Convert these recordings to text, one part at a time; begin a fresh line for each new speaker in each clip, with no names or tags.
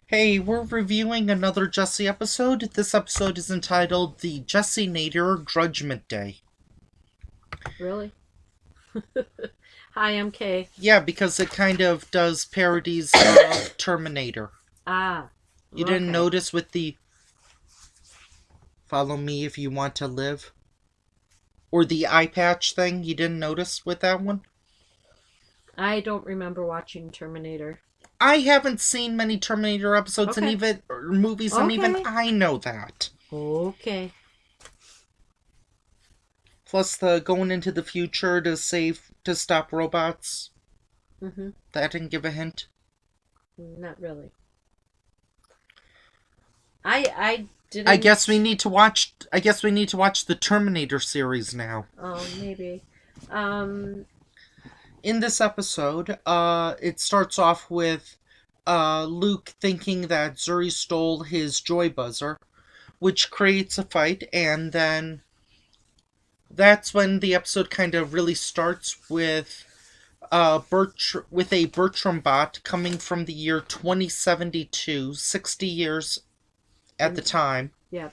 Hey, we're reviewing another Jessie episode. This episode is entitled The Jessienator Grudgement Day.
Really? Hi, I'm Kay.
Yeah, because it kind of does parodies of Terminator.
Ah,
You didn't
okay.
notice with the follow me if you want to live? Or the eye patch thing? You didn't notice with that one?
I don't remember watching Terminator.
I haven't seen many Terminator episodes and
Okay.
even or movies, and even
Okay.
I know that.
Okay.
Plus, the going into the future to stop robots.
Mm-hmm.
That didn't give a hint.
Not really. I
I guess we
didn't.
need to watch. I guess we need to watch the Terminator series now.
Oh, maybe. Um.
In this episode, it starts off with Luke thinking that Zuri stole his joy buzzer, which creates a fight, and then that's when the episode kind of really starts with with a Bertram bot coming from the year 2072, 60 years at the
In.
time
Yeah.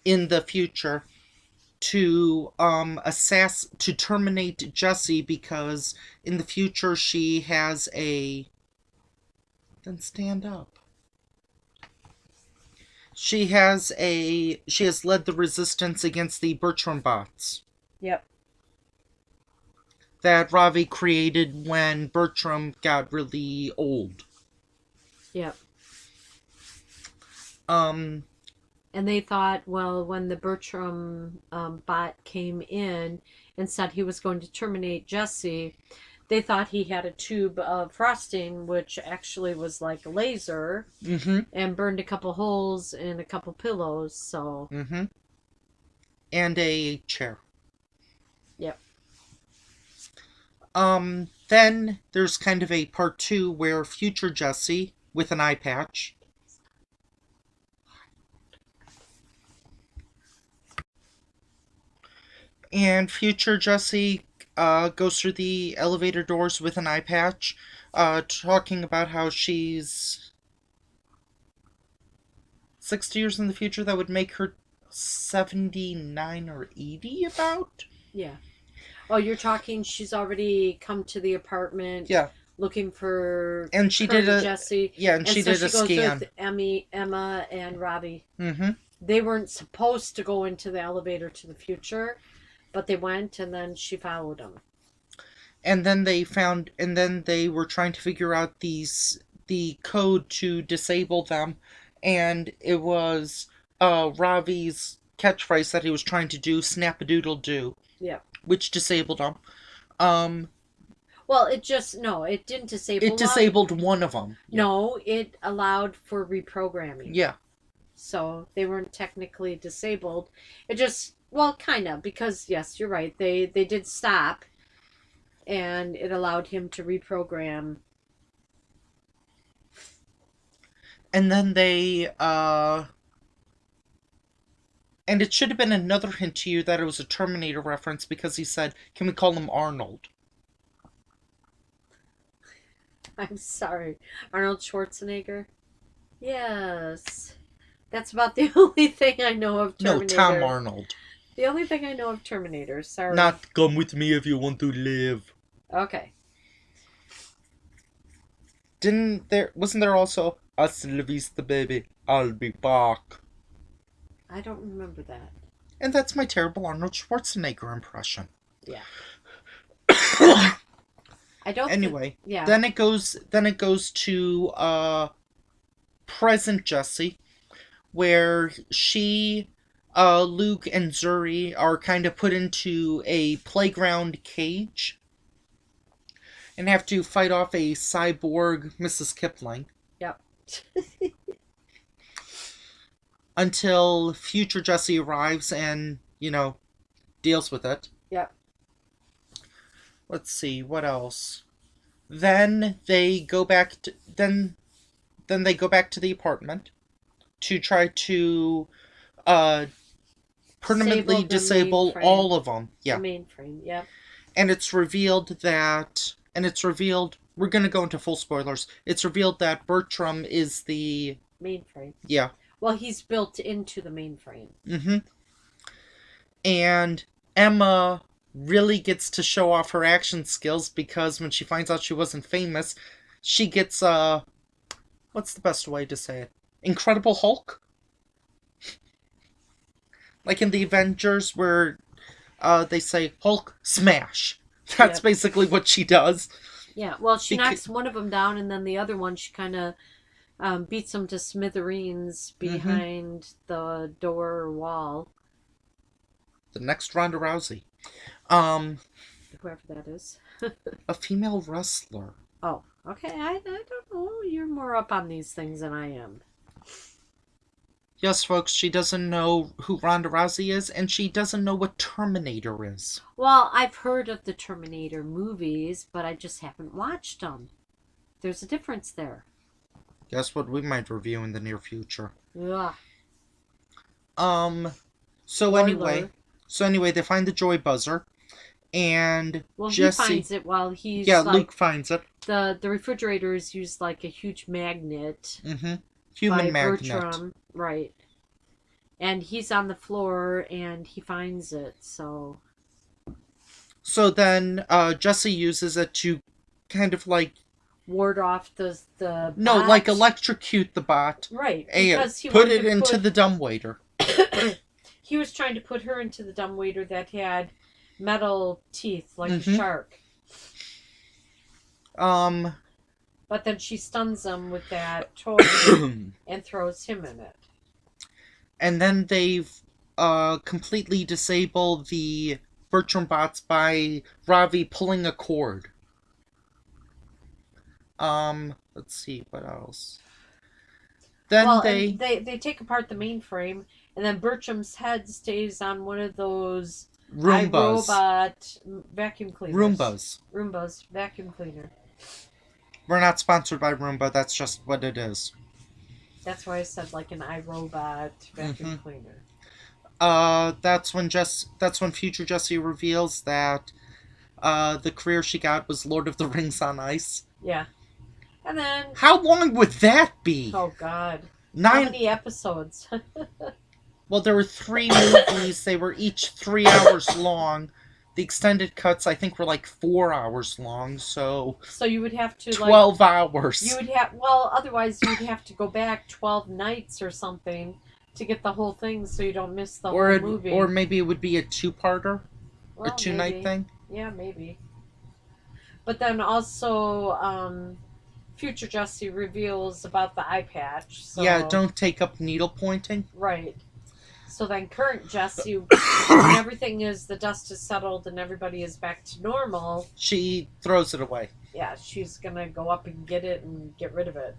in the future, to terminate Jessie because in the future she has a then stand up. She has led the resistance against the Bertram bots
Yep.
that Ravi created when Bertram got really old.
Yep.
Um
And they thought, well, when the Bertram bot came in and said he was going to terminate Jesse, they thought he had a tube of frosting, which actually was like a laser,
mhm
and burned a couple holes in a couple pillows. So,
mhm and a chair.
yep.
Then there's kind of a part 2 where future Jessie with an eye patch and future Jessie goes through the elevator doors with an eye patch, talking about how she's 60 years in the future. That would make her 79 or 80, about?
Yeah. Oh, you're talking, she's already come to the apartment
Yeah.
looking for
And she did
current
a.
Jesse.
Yeah, and
And
she
so
did a
she goes
scan.
with Emma, and Robbie.
Mm hmm.
They weren't supposed to go into the elevator to the future, but they went, and then she followed them.
And then they were trying to figure out the code to disable them, and it was Ravi's catchphrase that he was trying to do, snap a doodle do,
Yeah.
which disabled them. Um,
Well, it just, no, it didn't
it
disable them.
disabled one of them. Yeah.
No, it allowed for reprogramming.
Yeah.
So they weren't technically disabled. It just, well, kind of, because yes, you're right. They did stop, and it allowed him to reprogram.
And then and it should have been another hint to you that it was a Terminator reference because he said, "Can we call him Arnold?"
I'm sorry, Arnold Schwarzenegger. Yes, that's about the only thing I know of
No, Tom
Terminator.
Arnold.
The only thing I know of Terminator. Sorry.
Not "come with me if you want to live."
Okay.
Didn't there wasn't there also "Hasta la vista, baby, I'll be back"?
I don't remember that.
And that's my terrible Arnold Schwarzenegger impression.
Yeah. I don't think.
Anyway,
Yeah.
then it goes to present Jessie, where Luke and Zuri are kind of put into a playground cage and have to fight off a cyborg Mrs. Kipling
Yep.
until future Jessie arrives and, deals with it.
Yep.
Let's see, what else? Then they go back to then they go back to the apartment to try to uh permanently
Disable the
disable
mainframe.
all of them.
The
Yeah.
mainframe. Yep.
And it's revealed we're gonna go into full spoilers. It's revealed that Bertram is the
mainframe.
yeah.
Well, he's built into the mainframe.
Mm-hmm. And Emma really gets to show off her action skills because when she finds out she wasn't famous, she gets what's the best way to say it? Incredible Hulk? Like in the Avengers where they say Hulk smash. That's basically what she does.
Yeah, well, she knocks one of them down, and then the other one she kind of beats him to smithereens behind the door or wall.
The next Ronda Rousey.
Whoever that is.
A female wrestler.
Oh, okay. I don't know. You're more up on these things than I am.
Yes, folks, she doesn't know who Ronda Rousey is, and she doesn't know what Terminator is.
Well, I've heard of the Terminator movies, but I just haven't watched them. There's a difference there.
Guess what we might review in the near future.
Yeah.
So
Spoiler.
anyway, they find the joy buzzer, and Jessie...
he finds it while he's
Luke finds it.
The refrigerator is used like a huge magnet.
Mm-hmm. Human magnet.
Bertram, right. And he's on the floor, and he finds it, so...
So then, Jessie uses it to kind of like...
ward off the
No,
bot.
like electrocute the bot.
Right,
because he put it into the dumbwaiter.
He was trying to put her into the dumbwaiter that had metal teeth like a shark. But then she stuns him with that toy and throws him in it.
And then they've completely disabled the Bertram bots by Ravi pulling a cord. Let's see, what else? Then
they take apart the mainframe, and then Bertram's head stays on one of those
Roombas.
iRobot vacuum cleaners. Roombas vacuum cleaner.
We're not sponsored by Roomba, that's just what it is.
That's why I said like an iRobot vacuum cleaner.
That's when future Jessie reveals that the career she got was Lord of the Rings on Ice.
Yeah. And then...
How long would that be?
Oh, God. How many episodes?
Well, there were 3 movies. They were each 3 hours long. The extended cuts, I think, were like 4 hours long, so...
So you would have to,
12 hours.
You would have... Well, otherwise you would have to go back 12 nights or something to get the whole thing so you don't miss the whole movie.
Or maybe it would be a 2-parter? Well, a 2-night thing?
Yeah, maybe. But then also... future Jessie reveals about the eye patch. So...
Yeah, don't take up needle pointing.
Right. So then current Jessie, when everything is, the dust is settled and everybody is back to normal...
She throws it away.
Yeah, she's gonna go up and get it and get rid of it.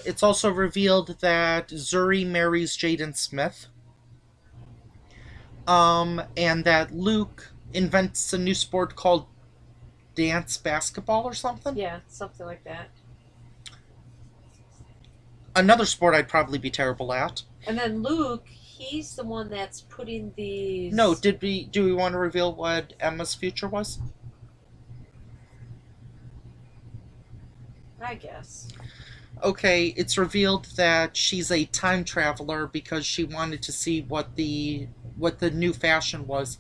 It's also revealed that Zuri marries Jaden Smith. And that Luke invents a new sport called dance basketball or something?
Yeah, something like that.
Another sport I'd probably be terrible at.
And then Luke, he's the one that's putting these...
No, do we want to reveal what Emma's future was?
I guess.
Okay, it's revealed that she's a time traveler because she wanted to see what the new fashion was.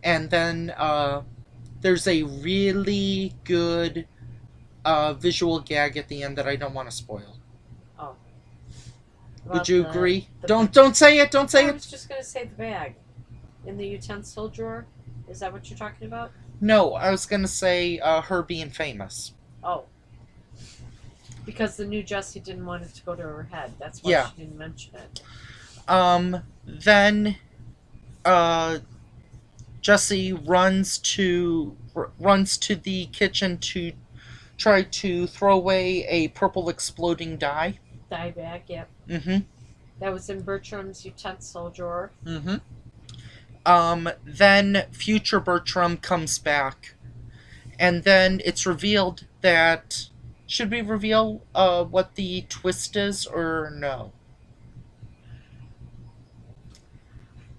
And then there's a really good visual gag at the end that I don't want to spoil.
Oh.
Would you agree? Don't say it. Don't say it.
I was just gonna say the bag in the utensil drawer. Is that what you're talking about?
No, I was gonna say her being famous.
Oh. Because the new Jessie didn't want it to go to her head. That's why she didn't mention it.
Then Jessie runs to the kitchen to try to throw away a purple exploding dye.
Dye bag, yep.
Mm-hmm.
That was in Bertram's utensil drawer.
Mm-hmm. Then future Bertram comes back. And then it's revealed that... Should we reveal what the twist is, or no?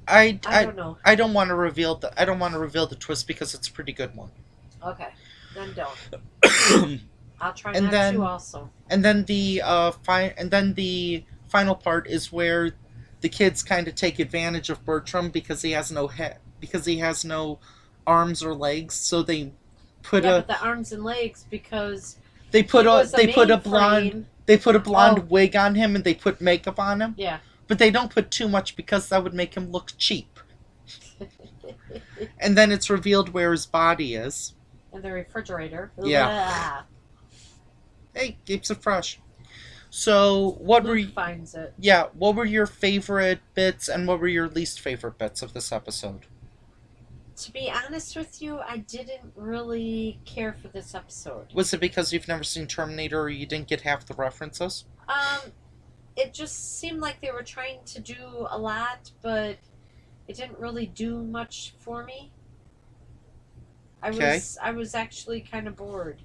I don't know. I don't want to reveal the twist because it's a pretty good one.
Okay, then don't. I'll try
And
not to
then
also.
the final part is where the kids kind of take advantage of Bertram because he has no head, because he has no arms or legs, so put
Yeah,
a
but the arms and legs, because
they
he
put a
was a
they put a blonde
mainframe.
they put a
Oh,
blonde wig on him and they put makeup on him,
yeah.
but they don't put too much because that would make him look cheap. And then it's revealed where his body is.
And the refrigerator.
Yeah.
Blah.
Hey, keeps it fresh. So, what were
Luke finds it.
what were your favorite bits and what were your least favorite bits of this episode?
To be honest with you, I didn't really care for this episode.
Was it because you've never seen Terminator or you didn't get half the references?
It just seemed like they were trying to do a lot, but it didn't really do much for me.
Okay.
I was actually kind of bored.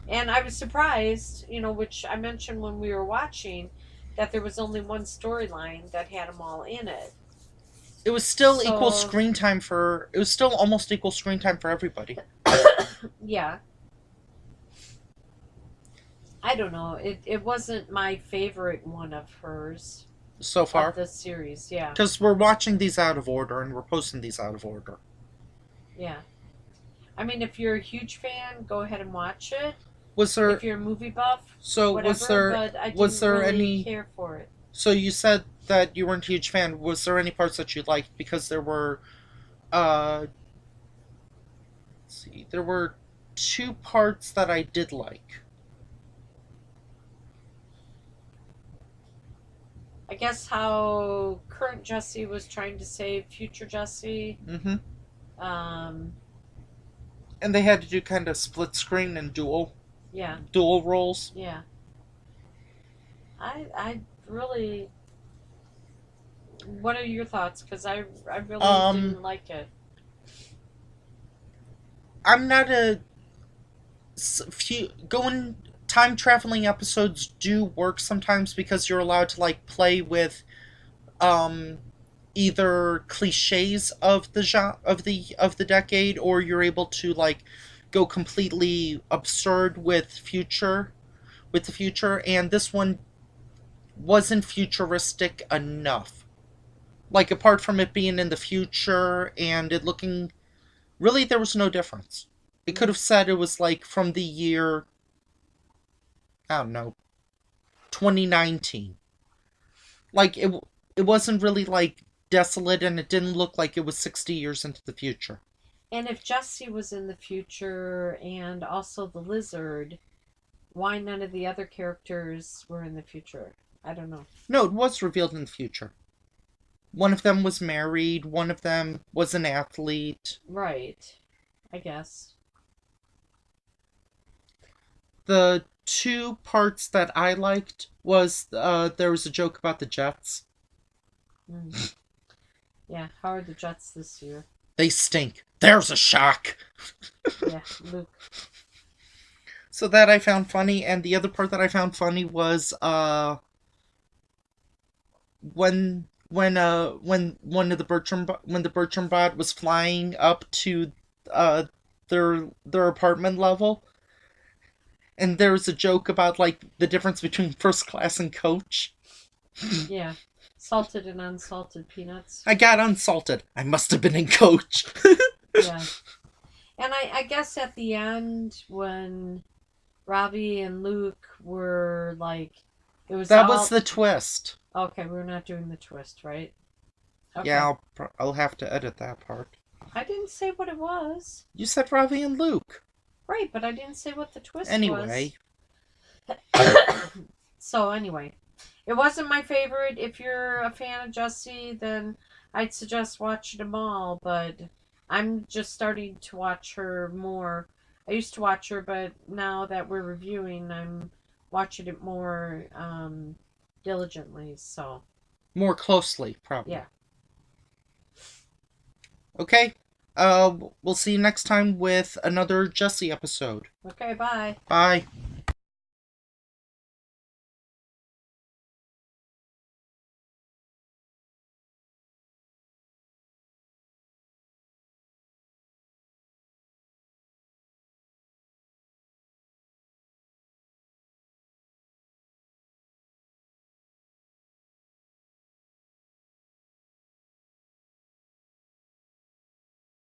And I was surprised, which I mentioned when we were watching, that there was only one storyline that had them all in it.
It was still equal
So-
screen time for. It was still almost equal screen time for everybody.
Yeah. I don't know. It wasn't my favorite one of hers
So far.
of the series. Yeah.
Because we're watching these out of order and we're posting these out of order.
Yeah. I mean, if you're a huge fan, go ahead and watch it.
Was there.
If you're a movie buff,
So,
whatever,
was there.
but I didn't
Was there
really
any.
care for it.
So, you said that you weren't a huge fan. Was there any parts that you liked? Because there were. Let's see. There were 2 parts that I did like.
I guess how current Jessie was trying to save future Jessie.
Mm-hmm.
Um,
And they had to do kind of split screen and dual
yeah,
roles.
yeah. I really. What are your thoughts? Because I really didn't like it.
I'm not a few going time traveling episodes do work sometimes because you're allowed to like play with either cliches of the genre of the decade, or you're able to like go completely absurd with the future, and this one wasn't futuristic enough. Like, apart from it being in the future and it looking, really there was no difference. It could have said it was like from the year, I don't know, 2019. Like, it wasn't really like desolate, and it didn't look like it was 60 years into the future.
And if Jessie was in the future and also the lizard, why none of the other characters were in the future? I don't know.
No, it was revealed in the future. One of them was married, one of them was an athlete.
Right. I guess.
The 2 parts that I liked was there was a joke about the Jets.
Mm. Yeah, how are the Jets this year?
They stink. There's a shock.
Yeah, Luke.
So that I found funny, and the other part that I found funny was when one of the Bertram bot was flying up to their apartment level, and there was a joke about like the difference between first class and coach.
Yeah. Salted and unsalted peanuts.
I got unsalted. I must have been in coach.
Yeah. And I guess at the end when Ravi and Luke were like, it was
That was the twist.
Okay, we're not doing the twist, right? Okay.
Yeah, I'll have to edit that part.
I didn't say what it was.
You said Ravi and Luke.
Right, but I didn't say what the twist
Anyway.
was. So anyway, it wasn't my favorite. If you're a fan of Jessie, then I'd suggest watching them all, but I'm just starting to watch her more. I used to watch her, but now that we're reviewing, I'm watching it more diligently, so.
More closely, probably.
Yeah.
Okay. We'll see you next time with another Jessie episode.
Okay, bye.
Bye.